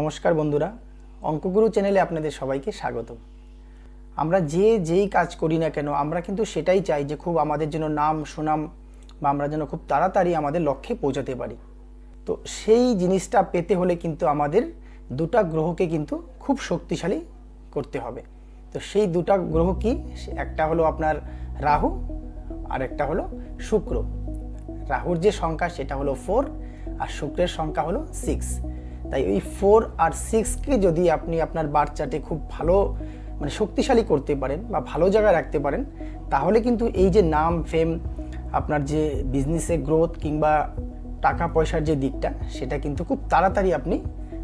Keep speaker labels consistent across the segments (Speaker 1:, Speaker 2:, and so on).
Speaker 1: নমস্কার বন্ধুরা, অঙ্কগুরু চ্যানেলে আপনাদের সবাইকে স্বাগত। আমরা যেই কাজ করি না কেন আমরা কিন্তু সেটাই চাই যে খুব আমাদের জন্য নাম সুনাম বা আমরা যেন খুব তাড়াতাড়ি আমাদের লক্ষ্যে পৌঁছাতে পারি। তো সেই জিনিসটা পেতে হলে কিন্তু আমাদের দুটা গ্রহকে কিন্তু খুব শক্তিশালী করতে হবে। তো সেই দুটা গ্রহ কি? একটা হলো আপনার রাহু আর একটা হলো শুক্র। রাহুর যে সংখ্যা সেটা হলো 4 আর শুক্রের সংখ্যা হলো 6। তাই ওই 4 আর 6কে যদি আপনি আপনার বার্থ চার্টে খুব ভালো শক্তিশালী করতে পারেন বা ভালো জায়গায় রাখতে পারেন, তাহলে কিন্তু এই যে নাম ফেম, আপনার যে বিজনেসে গ্রোথ কিংবা টাকা পয়সার যে দিকটা, সেটা কিন্তু খুব তাড়াতাড়ি আপনি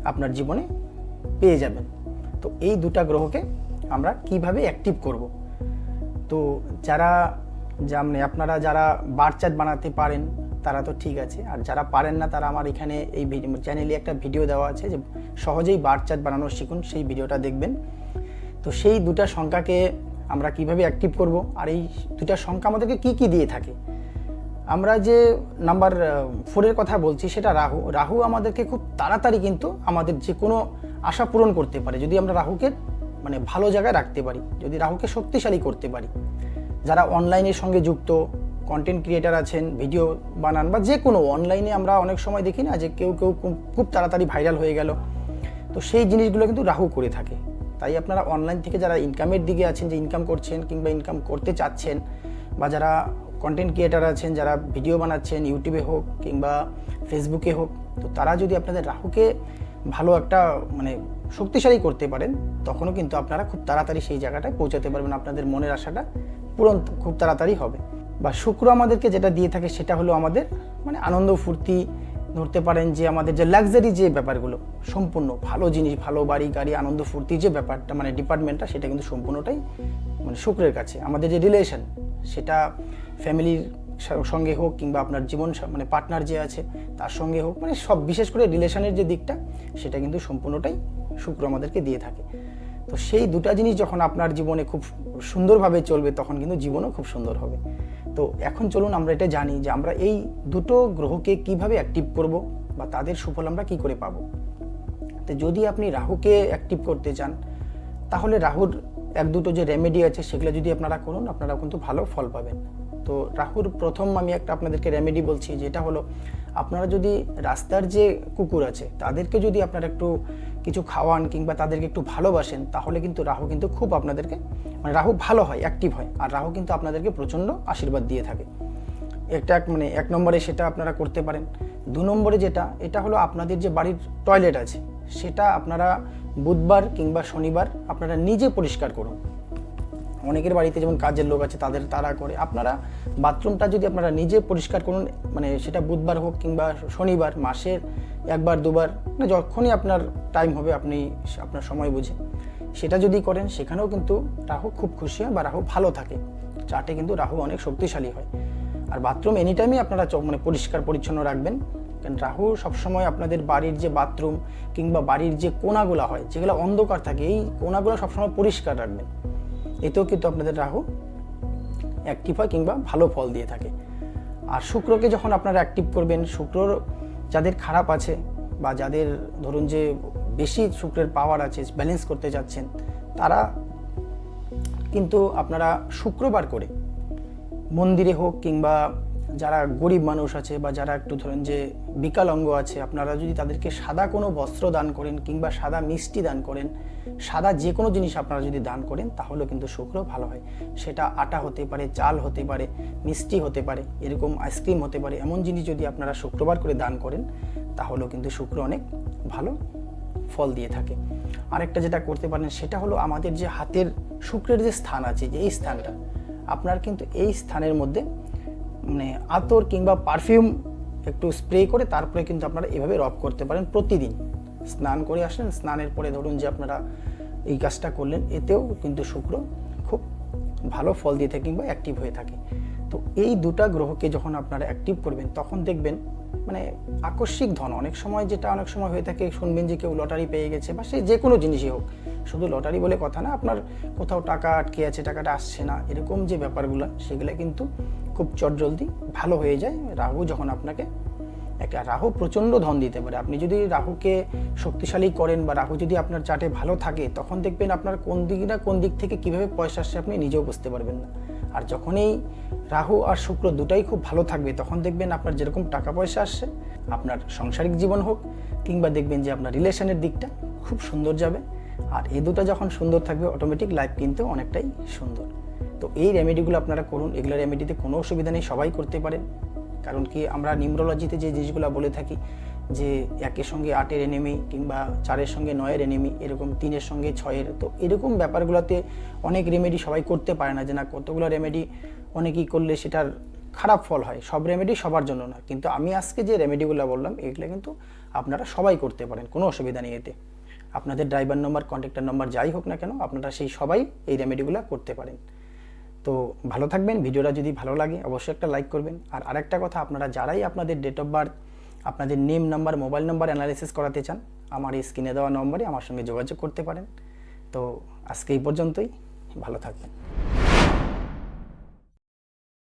Speaker 1: আপনার জীবনে পেয়ে যাবেন। তো এই দুটা গ্রহকে আমরা কিভাবে অ্যাক্টিভ করব? তো আপনারা যারা বার্থ চার্ট বানাতে পারেন তারা তো ঠিক আছে, আর যারা পারেন না তারা আমার এখানে এই চ্যানেলে একটা ভিডিও দেওয়া আছে যে সহজেই বার্থ চার্ট বানানো শিখুন, সেই ভিডিওটা দেখবেন। তো সেই দুটা সংখ্যাকে আমরা কিভাবে অ্যাক্টিভ করব, আর এই দুটা সংখ্যা আমাদেরকে কি দিয়ে থাকে। আমরা যে নাম্বার 4-এর কথা বলছি সেটা রাহু আমাদেরকে খুব তাড়াতাড়ি কিন্তু আমাদের যে কোনো আশা পূরণ করতে পারে যদি আমরা রাহুকে ভালো জায়গায় রাখতে পারি, যদি রাহুকে শক্তিশালী করতে পারি। যারা অনলাইনের সঙ্গে যুক্ত কন্টেন্ট ক্রিয়েটার আছেন, ভিডিও বানান বা যে কোনো অনলাইনে, আমরা অনেক সময় দেখি না যে কেউ খুব তাড়াতাড়ি ভাইরাল হয়ে গেল। তো সেই জিনিসগুলো কিন্তু রাহু করে থাকে। তাই আপনারা অনলাইন থেকে যারা ইনকামের দিকে আছেন, যে ইনকাম করছেন কিংবা ইনকাম করতে চাচ্ছেন, বা যারা কন্টেন্ট ক্রিয়েটার আছেন, যারা ভিডিও বানাচ্ছেন ইউটিউবে হোক কিংবা ফেসবুকে হোক, তো তারা যদি আপনাদের রাহুকে ভালো একটা শক্তিশালী করতে পারেন, তখনও কিন্তু আপনারা খুব তাড়াতাড়ি সেই জায়গাটায় পৌঁছাতে পারবেন, আপনাদের মনের আশাটা পূরণ খুব তাড়াতাড়ি হবে। বা শুক্র আমাদেরকে যেটা দিয়ে থাকে সেটা হলো আমাদের আনন্দ ফুর্তি, ধরতে পারেন যে আমাদের যে লাক্সারি যে ব্যাপারগুলো, সম্পূর্ণ ভালো জিনিস, ভালো বাড়ি গাড়ি, আনন্দ ফুর্তি যে ব্যাপারটা ডিপার্টমেন্টটা, সেটা কিন্তু সম্পূর্ণটাই শুক্রের কাছে। আমাদের যে রিলেশন, সেটা ফ্যামিলির সঙ্গে হোক কিংবা আপনার জীবন পার্টনার যে আছে তার সঙ্গে হোক, সব বিশেষ করে রিলেশনের যে দিকটা, সেটা কিন্তু সম্পূর্ণটাই শুক্র আমাদেরকে দিয়ে থাকে। তো সেই দুটা জিনিস যখন আপনার জীবনে খুব সুন্দরভাবে চলবে, তখন কিন্তু জীবনও খুব সুন্দর হবে। তো এখন চলুন আমরা এটা জানি যে আমরা এই দুটো গ্রহকে কিভাবে অ্যাক্টিভ করব বা তাদের সুফল আমরা কি করে পাবো। তো যদি আপনি রাহুকে অ্যাক্টিভ করতে চান, তাহলে রাহুর এক দুটো যে রেমেডি আছে সেগুলো যদি আপনারা করুন, আপনারা কিন্তু ভালো ফল পাবেন। তো রাহুর প্রথম আমি একটা আপনাদেরকে রেমেডি বলছি, যেটা হলো আপনারা যদি রাস্তার যে কুকুর আছে তাদেরকে যদি আপনারা একটু কিছু খাওয়ান কিংবা তাদেরকে একটু ভালোবাসেন, তাহলে কিন্তু রাহু কিন্তু খুব আপনাদেরকে রাহু ভালো হয়, অ্যাক্টিভ হয়, আর রাহু কিন্তু আপনাদেরকে প্রচণ্ড আশীর্বাদ দিয়ে থাকে। এক নম্বরে সেটা আপনারা করতে পারেন। 2 নম্বরে এটা হলো আপনাদের যে বাড়ির টয়লেট আছে, সেটা আপনারা বুধবার কিংবা শনিবার আপনারা নিজে পরিষ্কার করুন। অনেকের বাড়িতে যেমন কাজের লোক আছে তারা করে, আপনারা বাথরুমটা যদি আপনারা নিজে পরিষ্কার করুন, সেটা বুধবার হোক কিংবা শনিবার, মাসের একবার দুবার, যখনই আপনার টাইম হবে, আপনি আপনার সময় বুঝে সেটা যদি করেন, সেখানেও কিন্তু রাহু খুব খুশি হয় বা রাহু ভালো থাকে। চার্টে কিন্তু রাহু অনেক শক্তিশালী হয়। আর বাথরুম এনি টাইমই আপনারা পরিষ্কার পরিচ্ছন্ন রাখবেন, কারণ রাহু সবসময় আপনাদের বাড়ির যে বাথরুম কিংবা বাড়ির যে কোণাগুলো হয়, যেগুলো অন্ধকার থাকে, এই কোণাগুলো সবসময় পরিষ্কার রাখবেন। এতেও কিন্তু আপনাদের রাহু অ্যাক্টিভ হয় কিংবা ভালো ফল দিয়ে থাকে। আর শুক্রকে যখন আপনারা অ্যাক্টিভ করবেন, শুক্রর যাদের খারাপ আছে বা যাদের ধরুন যে বেশি শুক্রের পাওয়ার আছে, ব্যালেন্স করতে যাচ্ছেন, তারা কিন্তু আপনারা শুক্রবার করে মন্দিরে হোক কিংবা যারা গরিব মানুষ আছে বা যারা একটু ধরেন যে বিকলাঙ্গ আছে, আপনারা যদি তাদেরকে সাদা কোনো বস্ত্র দান করেন কিংবা সাদা মিষ্টি দান করেন, সাদা যে কোনো জিনিস আপনারা যদি দান করেন, তাহলেও কিন্তু শুক্র ভালো হয়। সেটা আটা হতে পারে, চাল হতে পারে, মিষ্টি হতে পারে, এরকম আইসক্রিম হতে পারে, এমন জিনিস যদি আপনারা শুক্রবার করে দান করেন, তাহলেও কিন্তু শুক্র অনেক ভালো ফল দিয়ে থাকে। আরেকটা যেটা করতে পারেন সেটা হলো আমাদের যে হাতের শুক্রের যে স্থান আছে, যে এই স্থানটা, আপনার কিন্তু এই স্থানের মধ্যে আতর কিংবা পারফিউম একটু স্প্রে করে তারপরে কিন্তু আপনারা এভাবে রব করতে পারেন প্রতিদিন। স্নান করে আসলেন, স্নানের পরে ধরুন যে আপনারা এই কাজটা করলেন, এতেও কিন্তু শুক্র খুব ভালো ফল দিয়ে থাকে কিংবা অ্যাক্টিভ হয়ে থাকে। তো এই দুটা গ্রহকে যখন আপনারা অ্যাক্টিভ করবেন, তখন দেখবেন আকস্মিক ধন অনেক সময় হয়ে থাকে, শুনবেন যে কেউ লটারি পেয়ে গেছে, বা সে যে কোনো জিনিসই হোক, শুধু লটারি বলে কথা না, আপনার কোথাও টাকা আটকে আছে, টাকাটা আসছে না, এরকম যে ব্যাপারগুলো, সেগুলো কিন্তু খুব চটজলদি ভালো হয়ে যায় রাহু যখন আপনাকে একটা রাহু প্রচণ্ড ধন দিতে পারে। আপনি যদি রাহুকে শক্তিশালী করেন বা রাহু যদি আপনার চার্টে ভালো থাকে, তখন দেখবেন আপনার কোন দিক না কোন দিক থেকে কীভাবে পয়সা আসছে আপনি নিজেও বুঝতে পারবেন না। আর যখনই রাহু আর শুক্র দুটাই খুব ভালো থাকবে, তখন দেখবেন আপনার যেরকম টাকা পয়সা আসছে, আপনার সাংসারিক জীবন হোক কিংবা দেখবেন যে আপনার রিলেশনের দিকটা খুব সুন্দর যাবে। আর এই দুটো যখন সুন্দর থাকবে, অটোমেটিক লাইফ কিন্তু অনেকটাই সুন্দর। তো এই রেমেডিগুলো আপনারা করুন। এগুলো রেমেডিতে কোনো অসুবিধা নেই, সবাই করতে পারেন। কারণ কি, আমরা নিউমেরোলজিতে যে জিনিসগুলো বলে থাকি যে 1-এর সঙ্গে 8-এর এনিমি কিংবা 4-এর সঙ্গে 9-এর এনিমি, এরকম 3-এর সঙ্গে 6-এর, তো এরকম ব্যাপারগুলোতে অনেক রেমেডি সবাই করতে পারে না, যে না কতগুলো রেমেডি অনেকেই করলে সেটার খারাপ ফল হয়। সব রেমেডি সবার জন্য না, কিন্তু আমি আজকে যে রেমেডিগুলো বললাম এগুলো কিন্তু আপনারা সবাই করতে পারেন, কোনো অসুবিধা নেই এতে। আপনাদের ড্রাইভার নম্বর, কন্ট্যাক্টর নম্বর যাই হোক না কেন, আপনারা সেই সবাই এই রেমেডিগুলো করতে পারেন। তো ভালো থাকবেন। ভিডিওটা যদি ভালো লাগে অবশ্যই একটা লাইক করবেন। আর আরেকটা কথা, আপনারা যারাই আপনাদের ডেট অফ বার্থ, আপনাদের name, number, mobile number analysis করাতে চান, আমার এই স্ক্রিনে দেওয়া নম্বরে আমার সঙ্গে যোগাযোগ করতে পারেন। তো আজকে এই পর্যন্তই, ভালো থাকবেন।